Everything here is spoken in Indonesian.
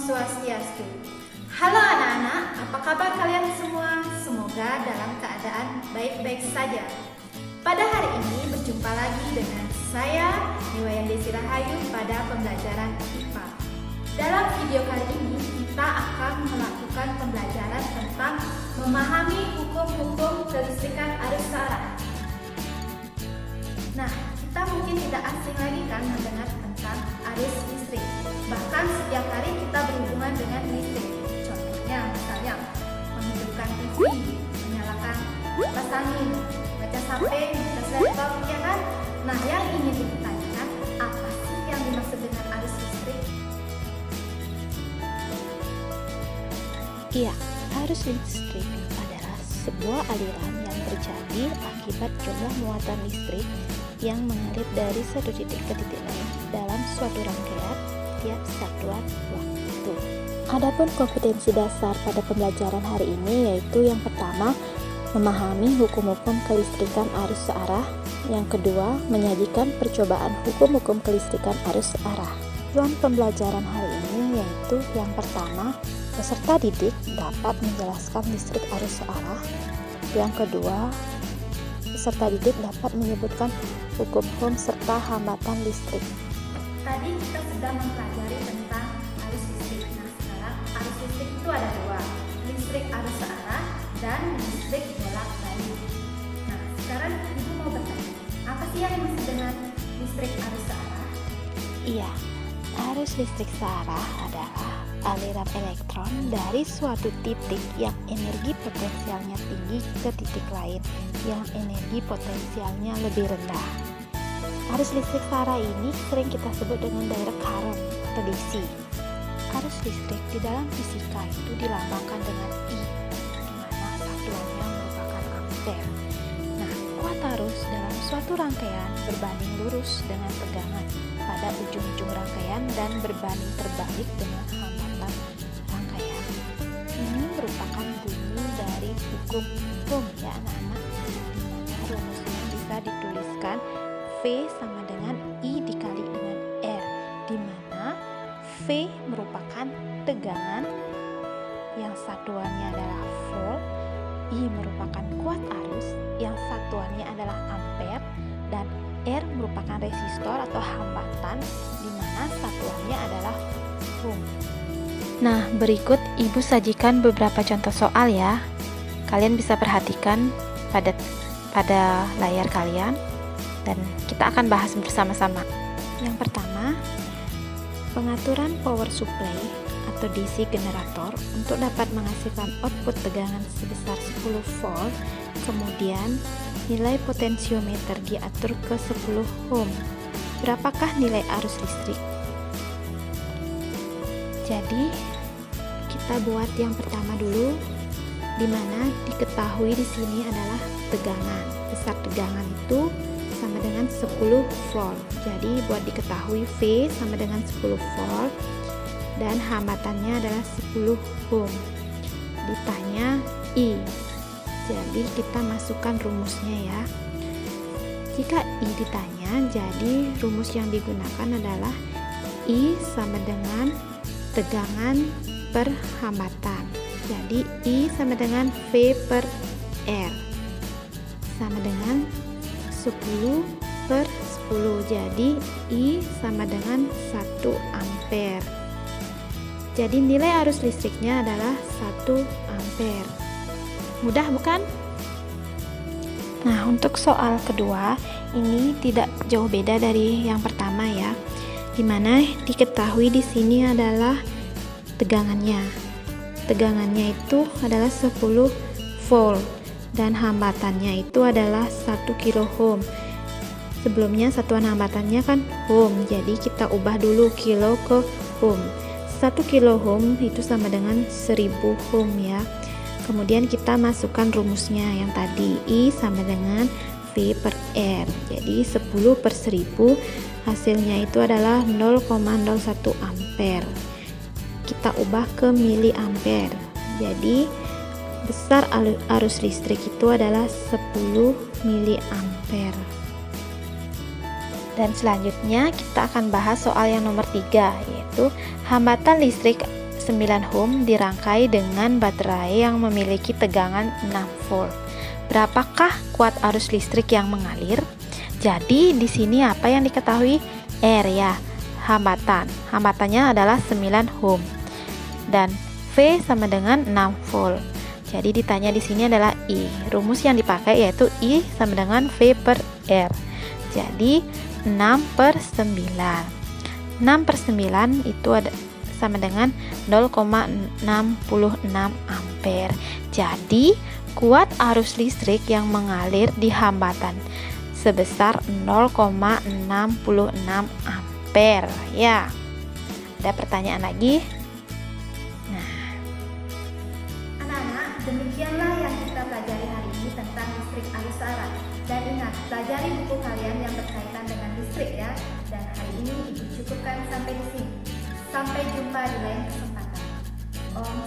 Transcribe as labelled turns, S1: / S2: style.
S1: Swastiastu. Halo anak-anak, apa kabar kalian semua? Semoga dalam keadaan baik-baik saja. Pada hari ini berjumpa lagi dengan saya, Niwayan Desi Rahayu pada pembelajaran IPA. Dalam video kali ini kita akan melakukan pembelajaran tentang memahami hukum-hukum kelistrikan arus searah. Nah, kita mungkin tidak asing lagi kan mendengar tentang arus listrik. Bahkan setiap hari kita berhubungan dengan listrik. Contohnya misalnya menghidupkan TV, menyalakan kipas angin, baca HP, ngecas laptop, ya kan? Nah, yang ingin ditanyakan, apa sih yang dimaksud dengan arus listrik?
S2: Iya, arus listrik adalah sebuah aliran yang terjadi akibat jumlah muatan listrik yang mengalir dari satu titik ke titik lain dalam suatu rangkaian tiap satuan waktu. Adapun kompetensi dasar pada pembelajaran hari ini yaitu yang pertama, memahami hukum-hukum kelistrikan arus searah. Yang kedua, menyajikan percobaan hukum-hukum kelistrikan arus searah. Tujuan pembelajaran hari ini yaitu yang pertama, peserta didik dapat menjelaskan listrik arus searah. Yang kedua, peserta didik dapat menyebutkan hukum-hukum serta hambatan listrik.
S1: Tadi kita sudah mempelajari tentang arus listrik. Nah, sekarang arus listrik itu ada dua, listrik arus searah dan listrik bolak-balik. Nah, sekarang Ibu mau bertanya, apa sih yang dimaksud dengan listrik arus searah?
S2: Iya, arus listrik searah adalah aliran elektron dari suatu titik yang energi potensialnya tinggi ke titik lain yang energi potensialnya lebih rendah. Arus listrik searah ini sering kita sebut dengan direct current atau DC. Arus listrik di dalam fisika itu dilambangkan dengan I, di mana satuannya merupakan ampere. Nah, kuat arus dalam suatu rangkaian berbanding lurus dengan tegangan pada ujung-ujung rangkaian dan berbanding terbalik dengan hambatan rangkaian. Ini merupakan bunyi dari hukum Ohm ya anak-anak, di mana rumusnya bisa dituliskan V sama dengan I dikali dengan R, di mana V merupakan tegangan yang satuannya adalah volt, I merupakan kuat arus yang satuannya adalah ampere, dan R merupakan resistor atau hambatan di mana satuannya adalah ohm. Nah, berikut Ibu sajikan beberapa contoh soal ya. Kalian bisa perhatikan pada layar kalian dan kita akan bahas bersama-sama. Yang pertama, pengaturan power supply atau DC generator untuk dapat menghasilkan output tegangan sebesar 10 volt. Kemudian nilai potensiometer diatur ke 10 ohm. Berapakah nilai arus listrik? Jadi kita buat yang pertama dulu, di mana diketahui di sini adalah tegangan. Besar tegangan itu sama dengan 10 volt. Jadi buat diketahui V sama dengan 10 volt dan hambatannya adalah 10 ohm. Ditanya I. Jadi kita masukkan rumusnya ya. Jika I ditanya, jadi rumus yang digunakan adalah I sama dengan tegangan per hambatan. Jadi I sama dengan V per R sama dengan 10 per 10. Jadi I sama dengan 1 ampere. Jadi nilai arus listriknya adalah 1 ampere. Mudah bukan? Nah, untuk soal kedua ini tidak jauh beda dari yang pertama ya. Dimana diketahui di sini adalah tegangannya. Tegangannya itu adalah 10 volt dan hambatannya itu adalah 1 kilo ohm. Sebelumnya satuan hambatannya kan ohm, jadi kita ubah dulu kilo ke ohm. 1 kilo ohm itu sama dengan 1000 ohm ya. Kemudian kita masukkan rumusnya yang tadi, I sama dengan V per R. Jadi 10 per 1000 hasilnya itu adalah 0,01 ampere. Kita ubah ke miliampere. Jadi besar arus listrik itu adalah 10 miliampere. Dan selanjutnya kita akan bahas soal yang nomor 3, yaitu hambatan listrik 9 ohm dirangkai dengan baterai yang memiliki tegangan 6 volt. Berapakah kuat arus listrik yang mengalir? Jadi di sini apa yang diketahui? R ya, hambatan. Hambatannya adalah 9 ohm. Dan V sama dengan 6 volt. Jadi ditanya di sini adalah I. Rumus yang dipakai yaitu I sama dengan V per R. Jadi 6/9. 6/9 itu sama dengan 0,66 ampere. Jadi kuat arus listrik yang mengalir di hambatan sebesar 0,66 ampere ya. Ada pertanyaan lagi?
S1: Demikianlah yang kita pelajari hari ini tentang listrik arus arah. Dan ingat, pelajari buku kalian yang berkaitan dengan listrik ya. Dan hari ini Ibu cukupkan sampai di sini. Sampai jumpa di lain kesempatan. Om